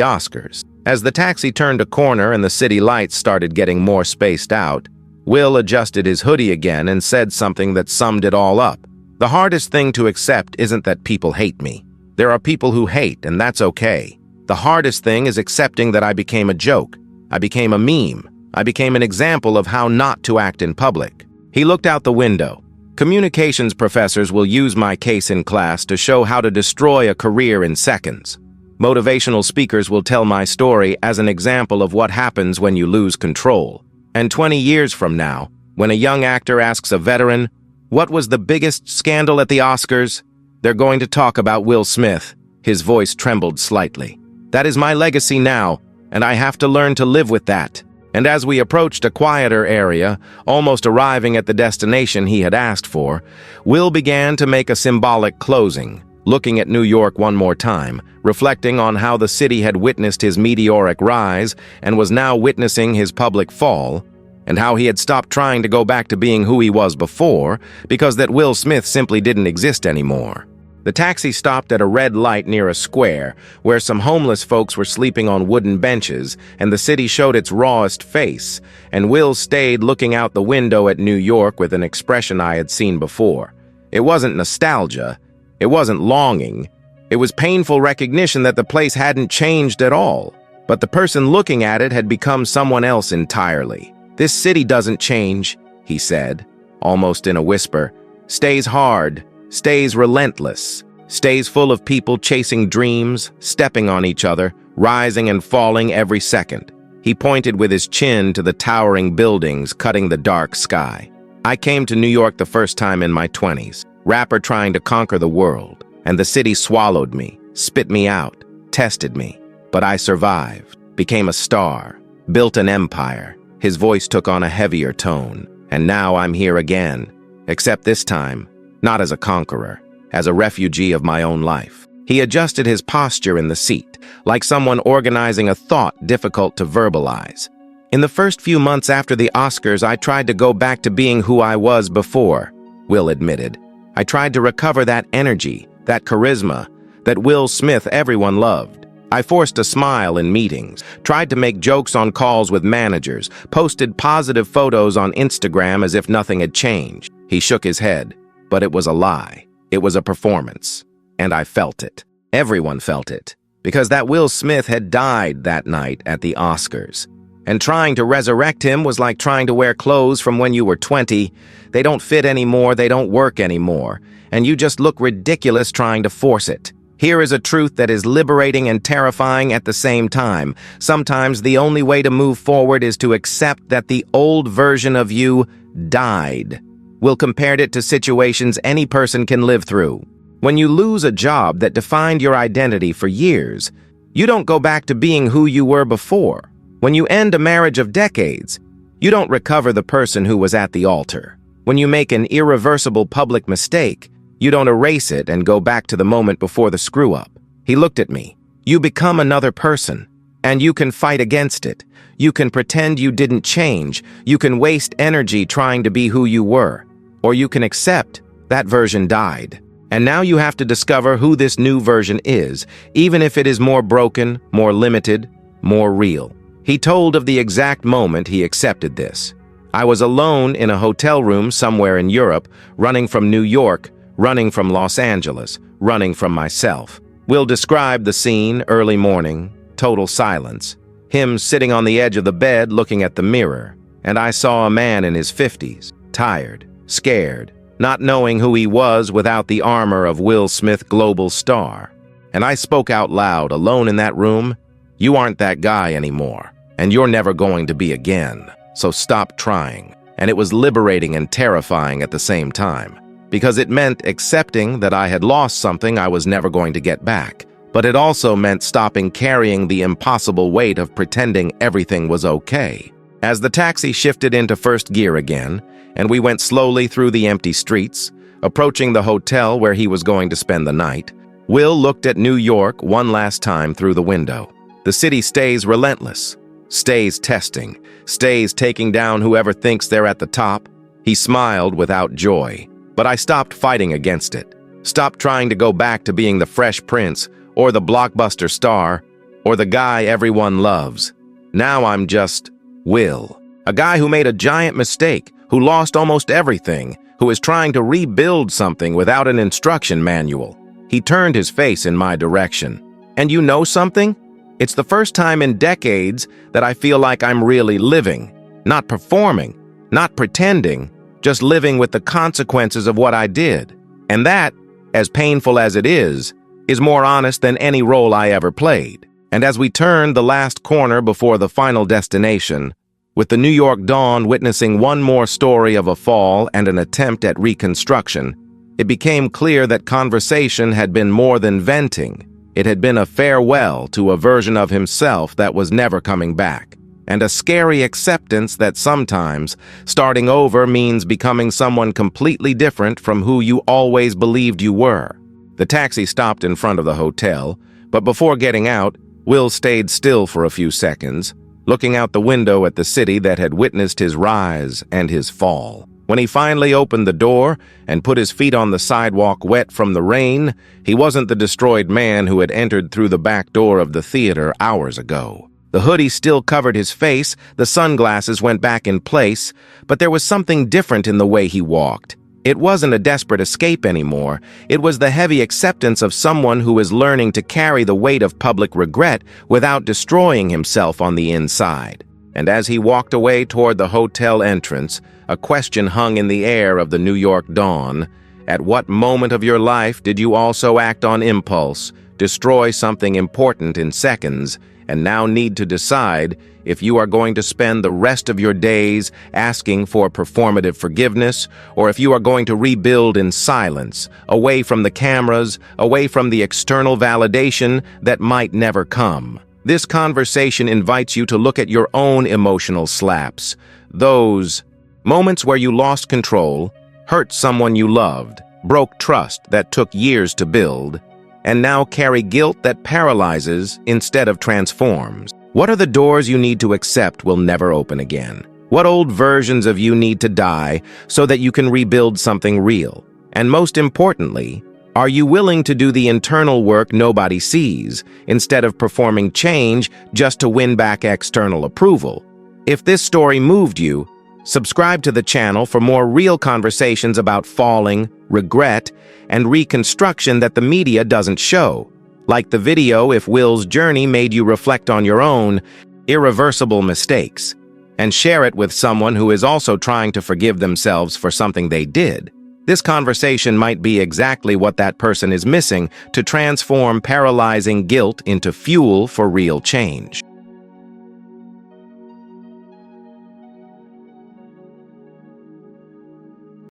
Speaker 1: Oscars. As the taxi turned a corner and the city lights started getting more spaced out, Will adjusted his hoodie again and said something that summed it all up. The hardest thing to accept isn't that people hate me. There are people who hate, and that's okay. The hardest thing is accepting that I became a joke. I became a meme. I became an example of how not to act in public. He looked out the window. Communications professors will use my case in class to show how to destroy a career in seconds. Motivational speakers will tell my story as an example of what happens when you lose control. And 20 years from now, when a young actor asks a veteran, "What was the biggest scandal at the Oscars?" they're going to talk about Will Smith. His voice trembled slightly. That is my legacy now, and I have to learn to live with that. And as we approached a quieter area, almost arriving at the destination he had asked for, Will began to make a symbolic closing, looking at New York one more time, reflecting on how the city had witnessed his meteoric rise and was now witnessing his public fall, and how he had stopped trying to go back to being who he was before because that Will Smith simply didn't exist anymore. The taxi stopped at a red light near a square where some homeless folks were sleeping on wooden benches, and the city showed its rawest face, and Will stayed looking out the window at New York with an expression I had seen before. It wasn't nostalgia. It wasn't longing. It was painful recognition that the place hadn't changed at all, but the person looking at it had become someone else entirely. "This city doesn't change," he said, almost in a whisper. "Stays hard, stays relentless, stays full of people chasing dreams, stepping on each other, rising and falling every second." He pointed with his chin to the towering buildings cutting the dark sky. "I came to New York the first time in my 20s, rapper trying to conquer the world, and the city swallowed me, spit me out, tested me. But I survived, became a star, built an empire." His voice took on a heavier tone. "And now I'm here again, except this time, not as a conqueror, as a refugee of my own life." He adjusted his posture in the seat, like someone organizing a thought difficult to verbalize. "In the first few months after the Oscars, I tried to go back to being who I was before," Will admitted. "I tried to recover that energy, that charisma, that Will Smith everyone loved. I forced a smile in meetings, tried to make jokes on calls with managers, posted positive photos on Instagram as if nothing had changed." He shook his head, but it was a lie. It was a performance. And I felt it. Everyone felt it. Because that Will Smith had died that night at the Oscars. And trying to resurrect him was like trying to wear clothes from when you were 20. They don't fit anymore, they don't work anymore. And you just look ridiculous trying to force it. Here is a truth that is liberating and terrifying at the same time. Sometimes the only way to move forward is to accept that the old version of you died. Will compared it to situations any person can live through. When you lose a job that defined your identity for years, you don't go back to being who you were before. When you end a marriage of decades, you don't recover the person who was at the altar. When you make an irreversible public mistake, you don't erase it and go back to the moment before the screw-up. He looked at me. You become another person, and you can fight against it. You can pretend you didn't change. You can waste energy trying to be who you were. Or you can accept that version died. And now you have to discover who this new version is, even if it is more broken, more limited, more real. He told of the exact moment he accepted this. "I was alone in a hotel room somewhere in Europe, running from New York, running from Los Angeles, running from myself." Will described the scene, early morning, total silence. Him sitting on the edge of the bed looking at the mirror, and I saw a man in his 50s, tired, scared, not knowing who he was without the armor of Will Smith global star. And I spoke out loud, alone in that room, "You aren't that guy anymore, and you're never going to be again, so stop trying." And it was liberating and terrifying at the same time, because it meant accepting that I had lost something I was never going to get back. But it also meant stopping carrying the impossible weight of pretending everything was okay. As the taxi shifted into first gear again, and we went slowly through the empty streets, approaching the hotel where he was going to spend the night, Will looked at New York one last time through the window. The city stays relentless, stays testing, stays taking down whoever thinks they're at the top. He smiled without joy, but I stopped fighting against it. Stopped trying to go back to being the Fresh Prince, or the blockbuster star, or the guy everyone loves. Now I'm just Will, a guy who made a giant mistake, who lost almost everything, who is trying to rebuild something without an instruction manual. He turned his face in my direction. "And you know something? It's the first time in decades that I feel like I'm really living, not performing, not pretending, just living with the consequences of what I did. And that, as painful as it is more honest than any role I ever played." And as we turned the last corner before the final destination, with the New York dawn witnessing one more story of a fall and an attempt at reconstruction, it became clear that conversation had been more than venting. It had been a farewell to a version of himself that was never coming back, and a scary acceptance that sometimes starting over means becoming someone completely different from who you always believed you were. The taxi stopped in front of the hotel, but before getting out, Will stayed still for a few seconds, looking out the window at the city that had witnessed his rise and his fall. When he finally opened the door and put his feet on the sidewalk wet from the rain, he wasn't the destroyed man who had entered through the back door of the theater hours ago. The hoodie still covered his face, the sunglasses went back in place, but there was something different in the way he walked. It wasn't a desperate escape anymore. It was the heavy acceptance of someone who is learning to carry the weight of public regret without destroying himself on the inside. And as he walked away toward the hotel entrance, a question hung in the air of the New York dawn. At what moment of your life did you also act on impulse, destroy something important in seconds, and now need to decide if you are going to spend the rest of your days asking for performative forgiveness, or if you are going to rebuild in silence, away from the cameras, away from the external validation that might never come? This conversation invites you to look at your own emotional slaps, those moments where you lost control, hurt someone you loved, broke trust that took years to build, and now carry guilt that paralyzes instead of transforms. What are the doors you need to accept will never open again? What old versions of you need to die so that you can rebuild something real? And most importantly, are you willing to do the internal work nobody sees, instead of performing change just to win back external approval? If this story moved you, subscribe to the channel for more real conversations about falling, regret, and reconstruction that the media doesn't show. Like the video if Will's journey made you reflect on your own irreversible mistakes, and share it with someone who is also trying to forgive themselves for something they did. This conversation might be exactly what that person is missing to transform paralyzing guilt into fuel for real change.